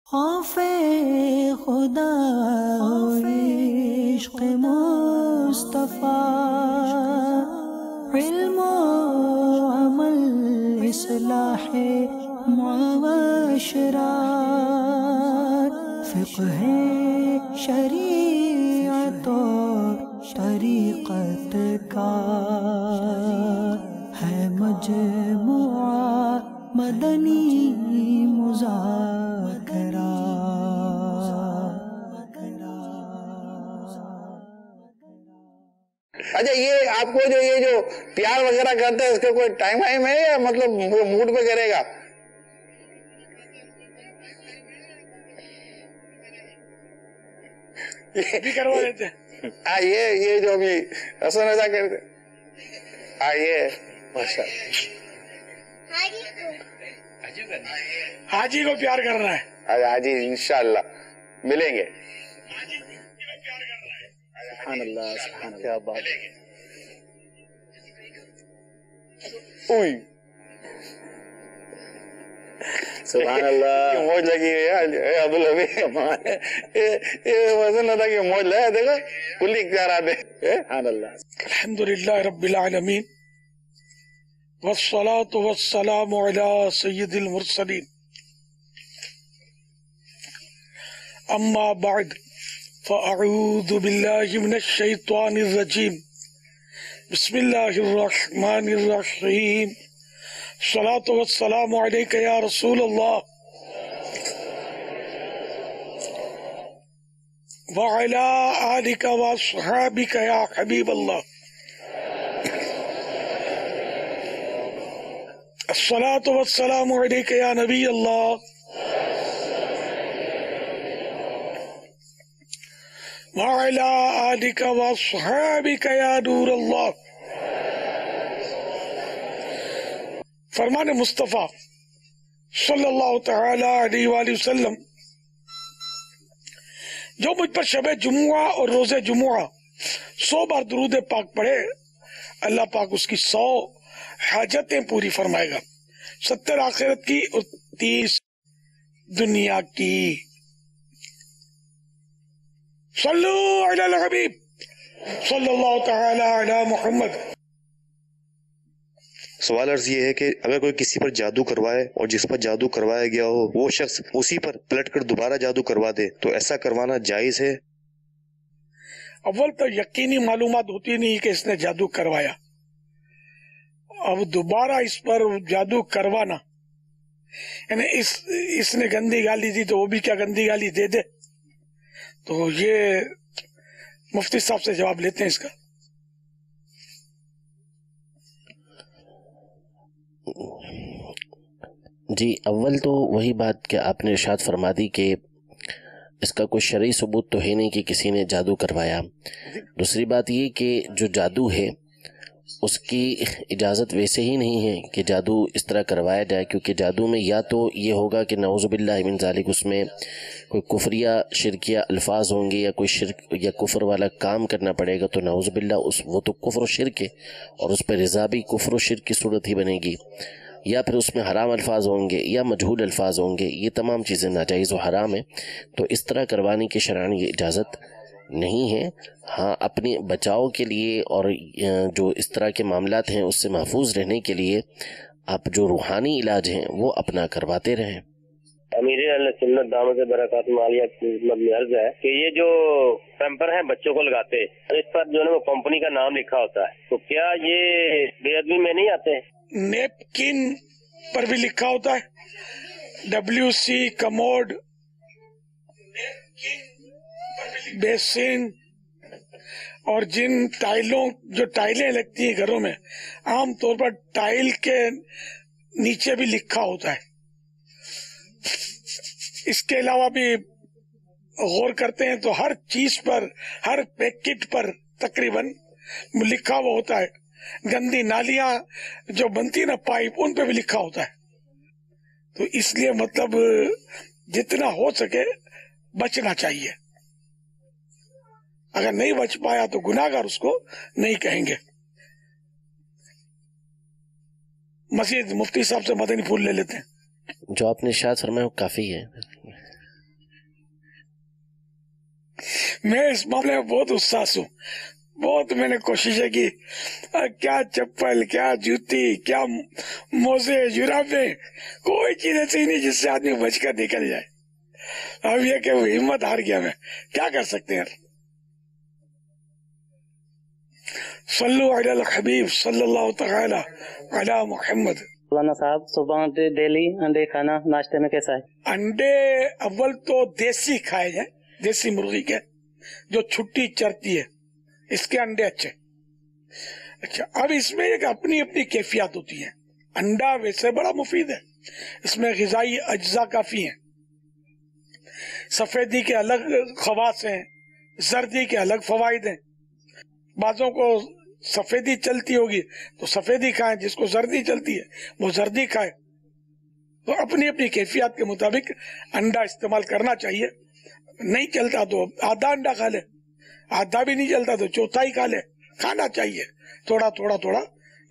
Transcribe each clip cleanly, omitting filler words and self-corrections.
خوف خدا عشق مصطفیٰ، علم و عمل اصلاح معاشرات، فقہ شریعت و طریقت کا ہے مجموعہ مدنی مذاکرہ۔ اچھا، یہ آپ کو یہ جو پیار وغیرہ کرتے ہیں اس کا کوئی ٹائم ہے یا مطلب وہ موڈ پہ کرے گا؟ کروا دیتے یہ جو ابھی حسن رضا کرتے یہ ماشاء حاجی کو پیار کرنا ہے۔ حاجی انشاءاللہ ملیں گے۔ سبحان اللہ، سبحان اللہ، کیا بات ہے۔ سبحان اللہ، موج لگی ہوئی ہے عبدالحبیب، یہ حسن رضا کی موج لگا، دیکھو کلی اختیارات ہے۔ سبحان اللہ۔ الحمدللہ رب العالمین والصلاة والسلام علی سید المرسلین، اما بعد فاعوذ باللہ من الشیطان الرجیم، بسم اللہ الرحمن الرحیم، الصلاة والسلام علیک یا رسول اللہ وعلی آلک واصحابک یا حبیب اللہ، الصلاة والسلام علیک یا نبی اللہ وعلی آلک واصحابک یا نور اللہ۔ فرمان مصطفیٰ صلی اللہ تعالی علیہ وآلہ وسلم، جو مجھ پر شب جمعہ اور روز جمعہ 100 بار درود پاک پڑھے، اللہ پاک اس کی 100 حاجتیں پوری فرمائے گا، 70 آخرت کی اور 30 دنیا کی۔ صلو علی الحبیب صلی اللہ تعالی علی محمد۔ سوال عرض یہ ہے کہ اگر کوئی کسی پر جادو کروائے اور جس پر جادو کروایا گیا ہو وہ شخص اسی پر پلٹ کر دوبارہ جادو کروا دے تو ایسا کروانا جائز ہے؟ اول تو یقینی معلومات ہوتی نہیں کہ اس نے جادو کروایا، اب دوبارہ اس پر جادو کروانا، یعنی اس نے گندی گالی دی تو وہ بھی کیا گندی گالی دے دے؟ تو یہ مفتی صاحب سے جواب لیتے ہیں اس کا۔ جی، اول تو وہی بات کہ آپ نے ارشاد فرما دی کہ اس کا کوئی شرعی ثبوت تو ہے نہیں کہ کسی نے جادو کروایا۔ دوسری بات یہ کہ جو جادو ہے اس کی اجازت ویسے ہی نہیں ہے کہ جادو اس طرح کروایا جائے، کیونکہ جادو میں یا تو یہ ہوگا کہ نعوذ باللہ من ذالک اس میں کوئی کفریہ شرکیہ الفاظ ہوں گے یا کوئی شرک یا کفر والا کام کرنا پڑے گا، تو نعوذ باللہ وہ تو کفر و شرک ہے اور اس پہ رضا بھی کفر و شرک کی صورت ہی بنے گی، یا پھر اس میں حرام الفاظ ہوں گے یا مجہول الفاظ ہوں گے، یہ تمام چیزیں ناجائز و حرام ہیں، تو اس طرح کروانے کی شرعاً یہ اجازت نہیں ہے۔ ہاں، اپنے بچاؤ کے لیے اور جو اس طرح کے معاملات ہیں اس سے محفوظ رہنے کے لیے آپ جو روحانی علاج ہیں وہ اپنا کرواتے رہیں۔ امیر اہل سنت دامت برکاتہ عالیہ کی خدمت میں عرض ہے کہ یہ جو پیمپر ہیں بچوں کو لگاتے ہیں اس پر جو ہے وہ کمپنی کا نام لکھا ہوتا ہے، تو کیا یہ بے ادبی میں نہیں آتے ہیں؟ نیپکن پر بھی لکھا ہوتا ہے، WC کموڈ، بیسن، اور جن جو ٹائلیں لگتی ہیں گھروں میں عام طور پر ٹائل کے نیچے بھی لکھا ہوتا ہے۔ اس کے علاوہ بھی غور کرتے ہیں تو ہر چیز پر، ہر پیکٹ پر تقریباً لکھا ہوا ہوتا ہے، گندی نالیاں جو بنتی نا پائپ ان پہ بھی لکھا ہوتا ہے، تو اس لیے مطلب جتنا ہو سکے بچنا چاہیے، اگر نہیں بچ پایا تو گناہگار اس کو نہیں کہیں گے۔ مزید مفتی صاحب سے مدنی پھول لے لیتے ہیں۔ جو آپ نے ارشاد فرمایا وہ کافی ہے۔ میں اس معاملے میں بہت حساس ہوں. بہت میں نے کوششیں کی, کیا چپل, کیا جوتی, کیا موزے, جرابیں, کوئی چیز ایسی نہیں جس سے آدمی بچ کر نکل جائے. اب یہ کہ وہ ہمت ہار گیا, میں کیا کر سکتے ہیں. صلو علی الحبیب صلی اللہ تعالی علی محمد. مولانا صاحب صبح ڈیلی انڈے کھانا ناشتے میں کیسا ہے؟ انڈے اول تو دیسی کھائے جائیں, دیسی مرغی کے جو چھٹی چرتی ہے, اس کے انڈے اچھے. اچھا, اب اس میں ایک اپنی اپنی کیفیات ہوتی ہیں. انڈا ویسے بڑا مفید ہے, اس میں غذائی اجزاء کافی ہیں. سفیدی کے الگ خواص ہیں, زردی کے الگ فوائد ہیں. بعضوں کو سفیدی چلتی ہوگی تو سفیدی کھائیں, جس کو زردی چلتی ہے وہ زردی کھائے. تو اپنی اپنی کیفیات کے مطابق انڈا استعمال کرنا چاہیے. نہیں چلتا تو آدھا انڈا کھا لے, آدھا بھی نہیں چلتا تو چوتھائی کھا لے. کھانا چاہیے تھوڑا تھوڑا تھوڑا,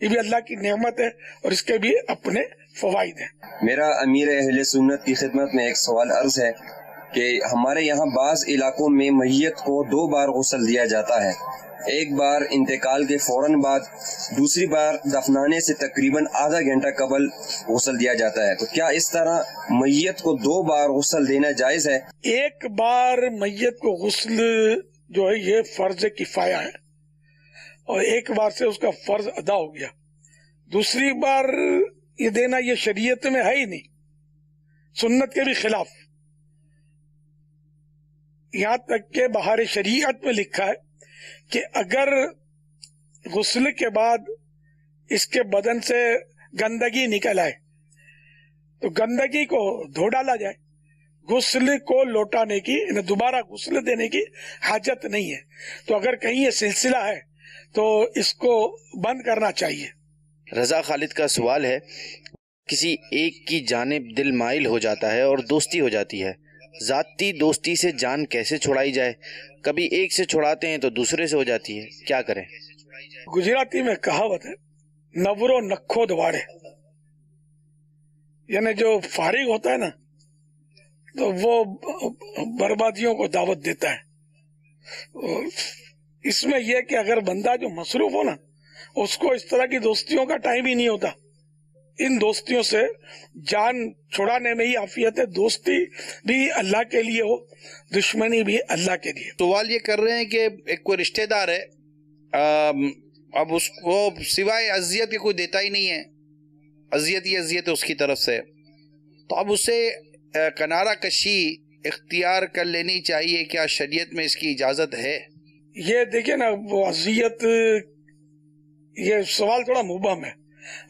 یہ بھی اللہ کی نعمت ہے اور اس کے بھی اپنے فوائد ہیں. میرا امیر اہل سنت کی خدمت میں ایک سوال عرض ہے کہ ہمارے یہاں بعض علاقوں میں میت کو 2 بار غسل دیا جاتا ہے, ایک بار انتقال کے فوراً بعد, دوسری بار دفنانے سے تقریباً آدھا گھنٹہ قبل غسل دیا جاتا ہے. تو کیا اس طرح میت کو 2 بار غسل دینا جائز ہے؟ ایک بار میت کو غسل جو ہے یہ فرض کفایہ ہے, اور ایک بار سے اس کا فرض ادا ہو گیا. دوسری بار یہ دینا یہ شریعت میں ہے ہی نہیں, سنت کے بھی خلاف. یہاں تک کہ بہار شریعت میں لکھا ہے کہ اگر غسل کے بعد اس کے بدن سے گندگی نکل آئے تو گندگی کو دھو ڈالا جائے. غسل کو لوٹانے کی, دوبارہ غسل دینے کی حاجت نہیں ہے. تو اگر کہیں یہ سلسلہ ہے تو اس کو بند کرنا چاہیے. رضا خالد کا سوال ہے, کسی ایک کی جانب دل مائل ہو جاتا ہے اور دوستی ہو جاتی ہے, ذاتی دوستی سے جان کیسے چھڑائی جائے؟ کبھی ایک سے چھڑاتے ہیں تو دوسرے سے ہو جاتی ہے, کیا کریں؟ گجراتی میں کہاوت ہے, نورو نکھو دواڑے, یعنی جو فارغ ہوتا ہے نا تو وہ بربادیوں کو دعوت دیتا ہے. اس میں یہ کہ اگر بندہ جو مصروف ہو نا, اس کو اس طرح کی دوستیوں کا ٹائم ہی نہیں ہوتا. ان دوستیوں سے جان چھڑانے میں ہی عافیت ہے. دوستی بھی اللہ کے لیے ہو, دشمنی بھی اللہ کے لیے. سوال یہ کر رہے ہیں کہ ایک کوئی رشتہ دار ہے, اب اس کو سوائے اذیت کے کوئی دیتا ہی نہیں ہے, اذیت ہی اذیت ہے اس کی طرف سے, تو اب اسے کنارہ کشی اختیار کر لینی چاہیے, کیا شریعت میں اس کی اجازت ہے؟ یہ دیکھیں نا, وہ اذیت, یہ سوال تھوڑا مبہم ہے.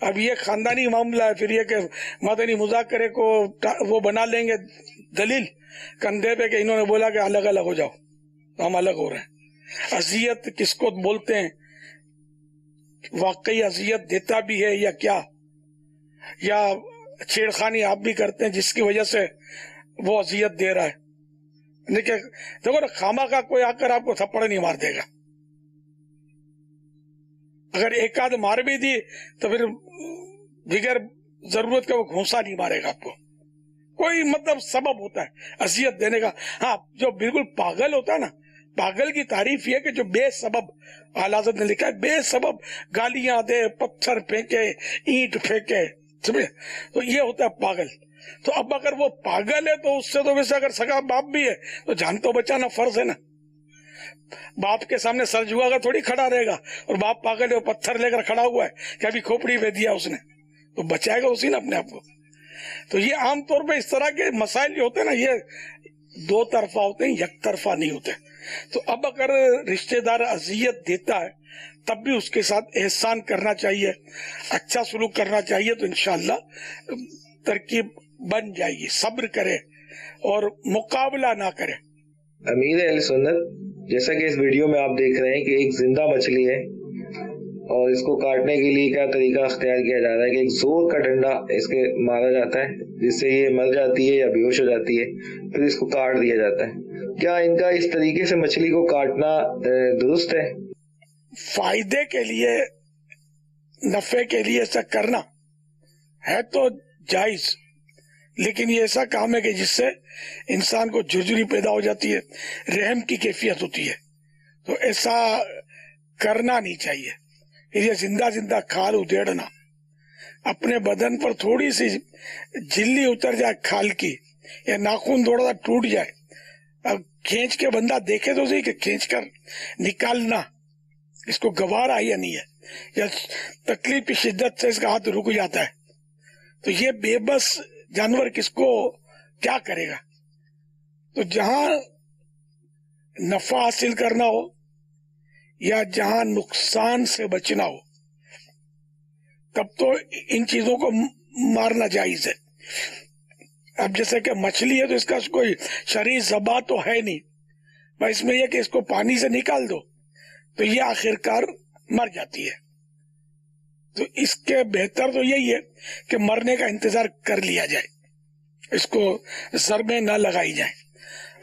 اب یہ خاندانی معاملہ ہے, پھر یہ کہ مدنی مذاکرے کو وہ بنا لیں گے دلیل کندھے پہ کہ انہوں نے بولا کہ الگ الگ ہو جاؤ, تو ہم الگ ہو رہے ہیں. اذیت کس کو بولتے ہیں, واقعی اذیت دیتا بھی ہے یا کیا, یا چھیڑخانی آپ بھی کرتے ہیں جس کی وجہ سے وہ اذیت دے رہا ہے؟ دیکھو نا, خامہ کا کوئی آ کر آپ کو تھپڑ نہیں مار دے گا. اگر ایک آدھ مار بھی دی تو پھر بغیر ضرورت کا وہ گھونسا نہیں مارے گا آپ کو. کوئی مطلب سبب ہوتا ہے اذیت دینے کا. ہاں, جو بالکل پاگل ہوتا ہے نا, پاگل کی تعریف یہ کہ جو بے سبب, اعلیٰ حضرت نے لکھا ہے, بے سبب گالیاں دے, پتھر پھینکے, اینٹ پھینکے, سمجھے, تو یہ ہوتا ہے پاگل. تو اب اگر وہ پاگل ہے تو اس سے تو ویسے اگر سگا باپ بھی ہے تو جان تو بچانا فرض ہے نا. باپ کے سامنے سر جھکا کر تھوڑی کھڑا رہے گا, اور باپ پاگل ہے, پتھر لے کر کھڑا ہوا ہے کہ ابھی کھوپڑی پہ دیا اس نے, تو بچائے گا اسی نے اپنے آپ کو. تو یہ عام طور پہ اس طرح کے مسائل جو ہوتے ہیں نا, یہ 2 طرفہ ہوتے ہیں, یک طرفہ نہیں ہوتے. تو اب اگر رشتہ دار اذیت دیتا ہے تب بھی اس کے ساتھ احسان کرنا چاہیے, اچھا سلوک کرنا چاہیے, تو انشاءاللہ ترکیب بن جائے گی. صبر کرے اور مقابلہ نہ کرے. امیر اہل سنت, جیسا کہ اس ویڈیو میں آپ دیکھ رہے ہیں کہ ایک زندہ مچھلی ہے اور اس کو کاٹنے کے لیے کیا طریقہ اختیار کیا جا رہا ہے کہ ایک زور کا ڈنڈا اس کے مارا جاتا ہے جس سے یہ مر جاتی ہے یا بے ہوش ہو جاتی ہے, پھر اس کو کاٹ دیا جاتا ہے. کیا ان کا اس طریقے سے مچھلی کو کاٹنا درست ہے؟ فائدے کے لیے, نفع کے لیے ایسا کرنا ہے تو جائز, لیکن یہ ایسا کام ہے کہ جس سے انسان کو جرجری پیدا ہو جاتی ہے، رحم کی کیفیت ہوتی ہے، تو ایسا کرنا نہیں چاہیے. یہ زندہ زندہ کھال ادھیڑنا، اپنے بدن پر تھوڑی سی جھلی اتر جائے کھال کی یا ناخن تھوڑا سا ٹوٹ جائے، اب کھینچ کے بندہ دیکھے تو صحیح کہ کھینچ کر نکالنا اس کو گوارا یا نہیں ہے، یا تکلیف کی شدت سے اس کا ہاتھ رک جاتا ہے، تو یہ بے بس جانور کس کو کیا کرے گا. تو جہاں نفع حاصل کرنا ہو یا جہاں نقصان سے بچنا ہو تب تو ان چیزوں کو مارنا جائز ہے. اب جیسے کہ مچھلی ہے تو اس کا کوئی شرعی ذبح تو ہے نہیں، بس اس میں یہ کہ اس کو پانی سے نکال دو تو یہ آخرکار مر جاتی ہے. تو اس کے بہتر تو یہی ہے کہ مرنے کا انتظار کر لیا جائے، اس کو ضربیں نہ لگائی جائیں.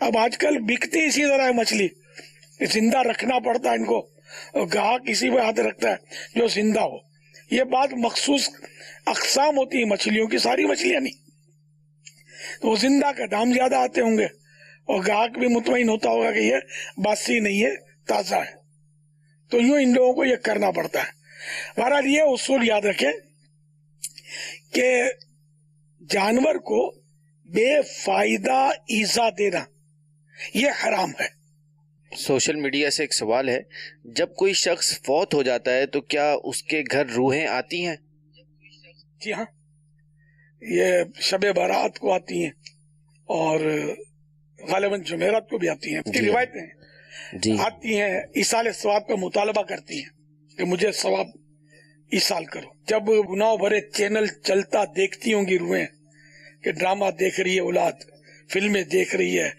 اب آج کل بکتی اسی طرح ہے مچھلی، زندہ رکھنا پڑتا ہے ان کو، اور گاہک کسی پہ ہاتھ رکھتا ہے جو زندہ ہو. یہ بات مخصوص اقسام ہوتی ہیں مچھلیوں کی، ساری مچھلیاں نہیں. تو وہ زندہ کا دام زیادہ آتے ہوں گے اور گاہک بھی مطمئن ہوتا ہوگا کہ یہ باسی نہیں ہے، تازہ ہے. تو یوں ان لوگوں کو یہ کرنا پڑتا ہے. بہرحال یہ اصول یاد رکھیں کہ جانور کو بے فائدہ ایذا دینا یہ حرام ہے. سوشل میڈیا سے ایک سوال ہے، جب کوئی شخص فوت ہو جاتا ہے تو کیا اس کے گھر روحیں آتی ہیں؟ جی ہاں، یہ شب بارات کو آتی ہیں اور غالباً جمعرات کو بھی آتی ہیں. اس کی روایتیں آتی ہیں، ایصال ثواب کا مطالبہ کرتی ہیں کہ مجھے ثواب ایصال کرو. جب گناہ بھرے چینل چلتا دیکھتی ہوں گی روحیں کہ ڈرامہ دیکھ رہی ہے اولاد، فلمیں دیکھ رہی ہے،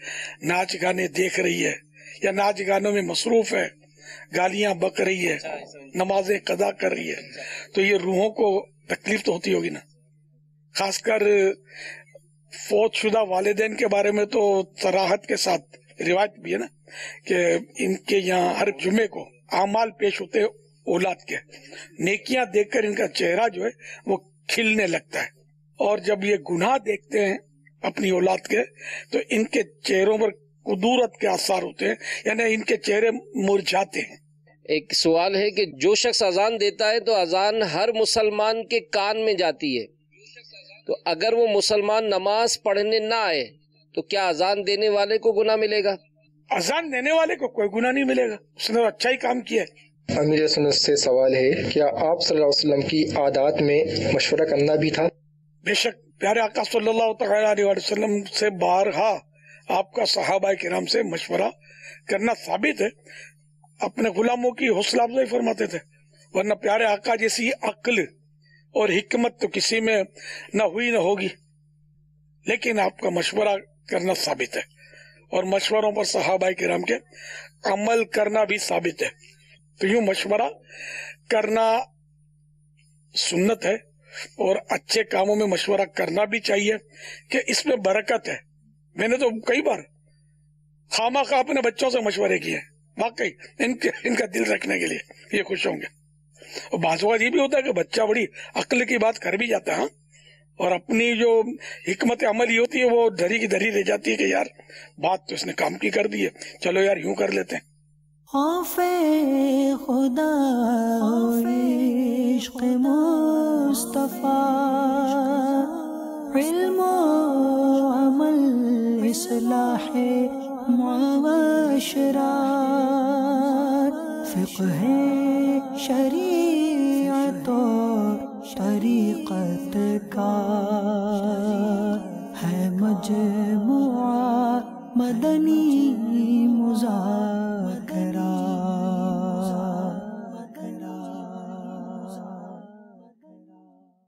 ناچ گانے دیکھ رہی ہے یا ناچ گانوں میں مصروف ہے، گالیاں بک رہی ہے، نمازیں قضا کر رہی ہے، تو یہ روحوں کو تکلیف تو ہوتی ہوگی نا. خاص کر فوت شدہ والدین کے بارے میں تو صراحت کے ساتھ روایت بھی ہے نا کہ ان کے یہاں ہر جمعے کو اعمال پیش ہوتے اولاد کے، نیکیاں دیکھ کر ان کا چہرہ جو ہے وہ کھلنے لگتا ہے، اور جب یہ گناہ دیکھتے ہیں اپنی اولاد کے تو ان کے چہروں پر قدورت کے آثار ہوتے ہیں، یعنی ان کے چہرے مرجھاتے ہیں. ایک سوال ہے کہ جو شخص اذان دیتا ہے تو اذان ہر مسلمان کے کان میں جاتی ہے، تو اگر وہ مسلمان نماز پڑھنے نہ آئے تو کیا اذان دینے والے کو گناہ ملے گا؟ اذان دینے والے کو کوئی گناہ نہیں ملے گا، اس نے اچھا ہی کام کیا ہے. امیر سنت سے سوال ہے، کیا آپ صلی اللہ علیہ وسلم کی عادات میں مشورہ کرنا بھی تھا؟ بے شک، پیارے آقا صلی اللہ تعالی علیہ وسلم سے بارہا آپ کا صحابہ کرام سے مشورہ کرنا ثابت ہے. اپنے غلاموں کی حوصلہ افزائی فرماتے تھے، ورنہ پیارے آقا جیسی عقل اور حکمت تو کسی میں نہ ہوئی نہ ہوگی. لیکن آپ کا مشورہ کرنا ثابت ہے، اور مشوروں پر صحابہ کرام کے عمل کرنا بھی ثابت ہے. تو یوں مشورہ کرنا سنت ہے، اور اچھے کاموں میں مشورہ کرنا بھی چاہیے کہ اس میں برکت ہے. میں نے تو کئی بار خواہ خواہ اپنے بچوں سے مشورے کیے، واقعی ان کا دل رکھنے کے لیے یہ خوش ہوں گے. اور بعض اوقات یہ بھی ہوتا ہے کہ بچہ بڑی عقل کی بات کر بھی جاتا ہے، اور اپنی جو حکمت عملی ہوتی ہے وہ دھری کی دھری رہ جاتی ہے کہ یار بات تو اس نے کام کی کر دی ہے، چلو یار یوں کر لیتے ہیں. خوف خدا عشق مصطفیٰ، علم و عمل اصلاح معاشرہ، فقہ شریعت و طریقت کا